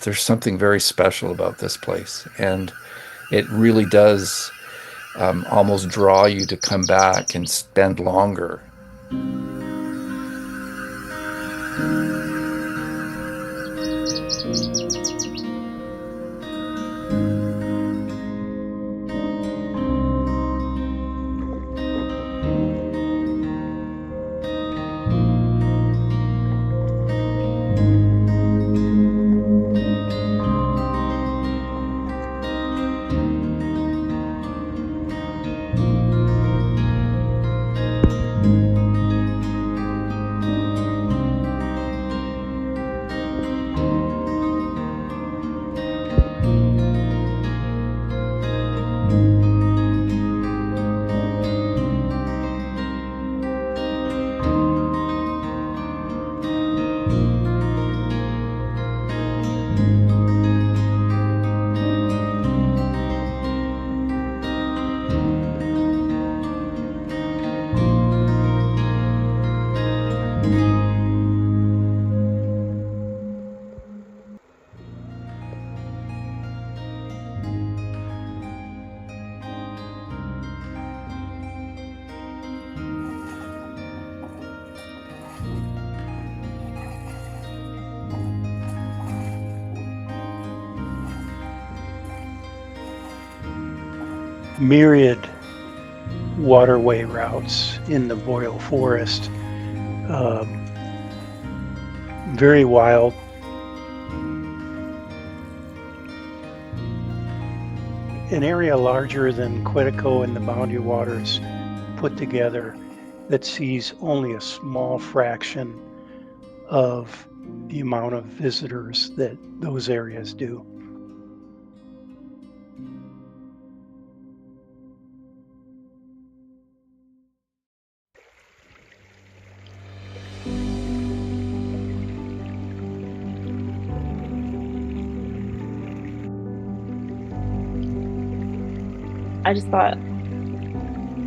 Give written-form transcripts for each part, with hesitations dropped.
there's something very special about this place, and it really does almost draw you to come back and spend longer. Myriad waterway routes in the boreal forest. Very wild. An area larger than Quetico and the Boundary Waters put together that sees only a small fraction of the amount of visitors that those areas do. I just thought,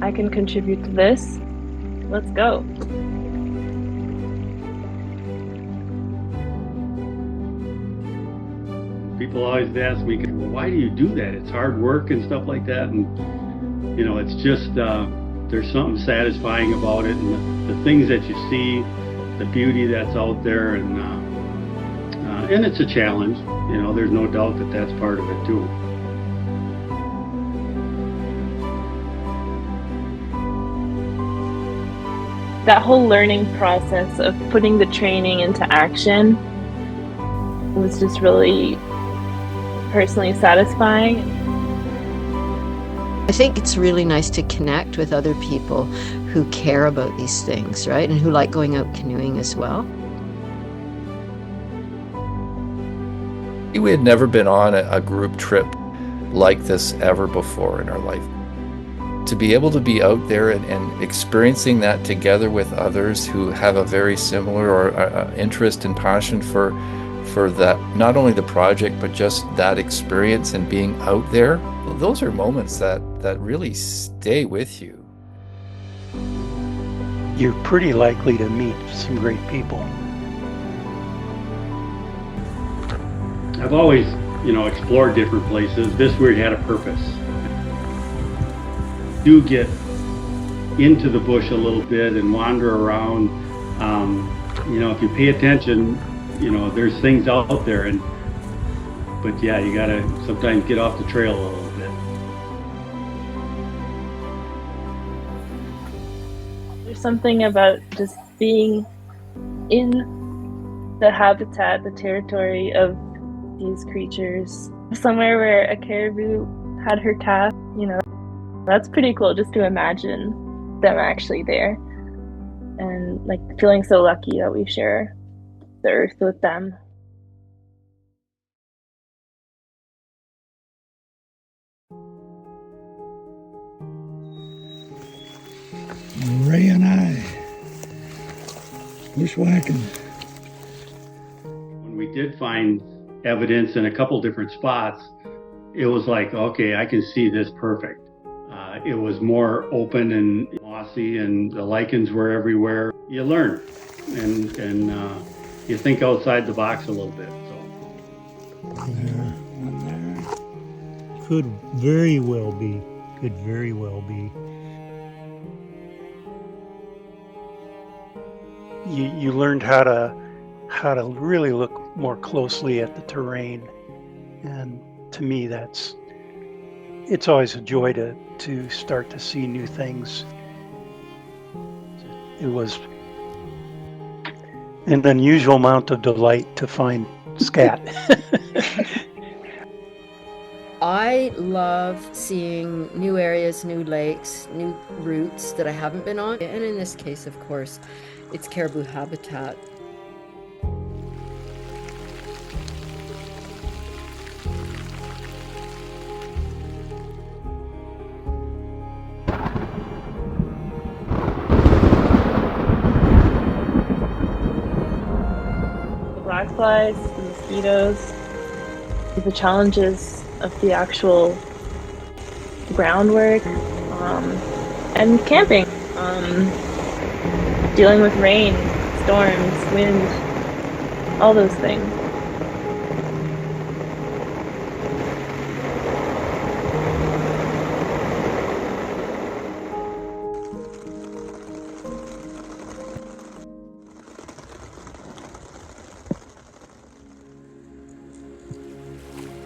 I can contribute to this. Let's go. People always ask me, well, why do you do that? It's hard work and stuff like that. And, you know, it's just, there's something satisfying about it. And the things that you see, the beauty that's out there. And it's a challenge. You know, there's no doubt that that's part of it too. That whole learning process of putting the training into action was just really personally satisfying. I think it's really nice to connect with other people who care about these things, right? And who like going out canoeing as well. We had never been on a group trip like this ever before in our life. To be able to be out there and experiencing that together with others who have a very similar or interest and passion for that, not only the project, but just that experience and being out there, those are moments that really stay with you. You're pretty likely to meet some great people. I've always, you know, explored different places. This weird had a purpose. Do get into the bush a little bit and wander around. You know, if you pay attention, you know, there's things out there. But yeah, you gotta sometimes get off the trail a little bit. There's something about just being in the habitat, the territory of these creatures, somewhere where a caribou had her calf, you know. That's pretty cool just to imagine them actually there, and like feeling so lucky that we share the earth with them. Ray and I, bushwhacking. When we did find evidence in a couple different spots, it was like, okay, I can see this perfect. It was more open and mossy, and the lichens were everywhere. You learn, and you think outside the box a little bit. So There, one there. Could very well be. Could very well be. You learned how to really look more closely at the terrain, and to me it's always a joy to start to see new things. It was an unusual amount of delight to find scat. I love seeing new areas, new lakes, new routes that I haven't been on. And in this case, of course, it's caribou habitat. The black flies, the mosquitoes, the challenges of the actual groundwork, and camping, dealing with rain, storms, wind, all those things.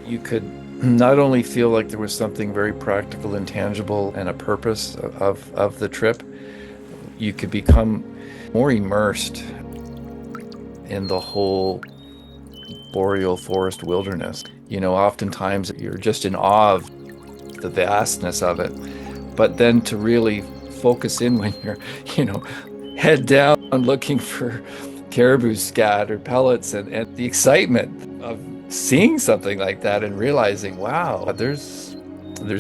You could not only feel like there was something very practical and tangible and a purpose of the trip, you could become more immersed in the whole boreal forest wilderness. You know, oftentimes you're just in awe of the vastness of it, but then to really focus in when you're, head down looking for caribou scat or pellets, and the excitement of seeing something like that and realizing, wow, there's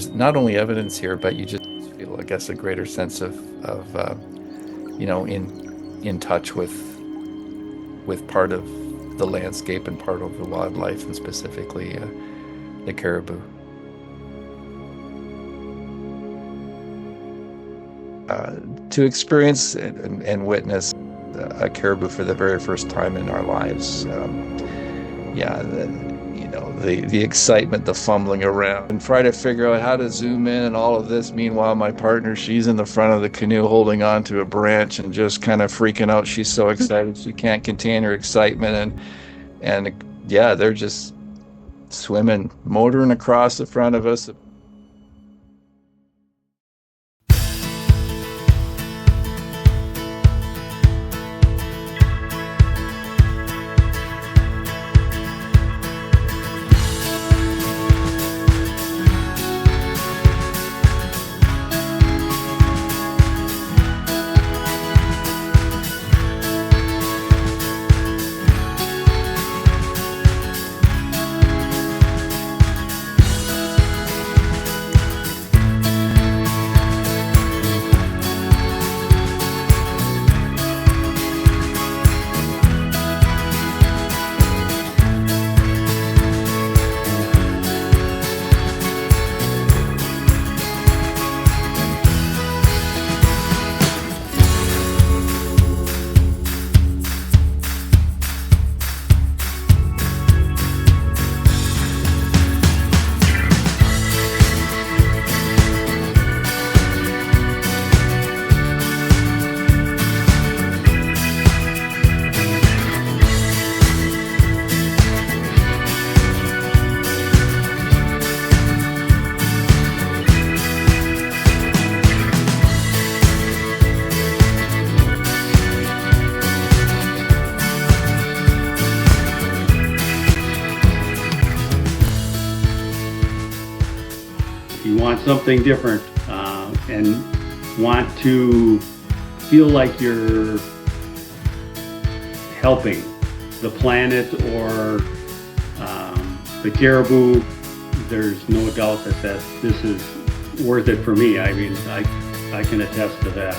not only evidence here, but you just feel, I guess, a greater sense of in touch with part of the landscape and part of the wildlife, and specifically the caribou. To experience and witness a caribou for the very first time in our lives, the excitement, the fumbling around and try to figure out how to zoom in and all of this. Meanwhile, my partner, she's in the front of the canoe holding on to a branch and just kind of freaking out. She's so excited she can't contain her excitement, and they're just swimming, motoring across the front of us. You want something different and want to feel like you're helping the planet or the caribou. There's no doubt that this is worth it for me. I mean, I can attest to that.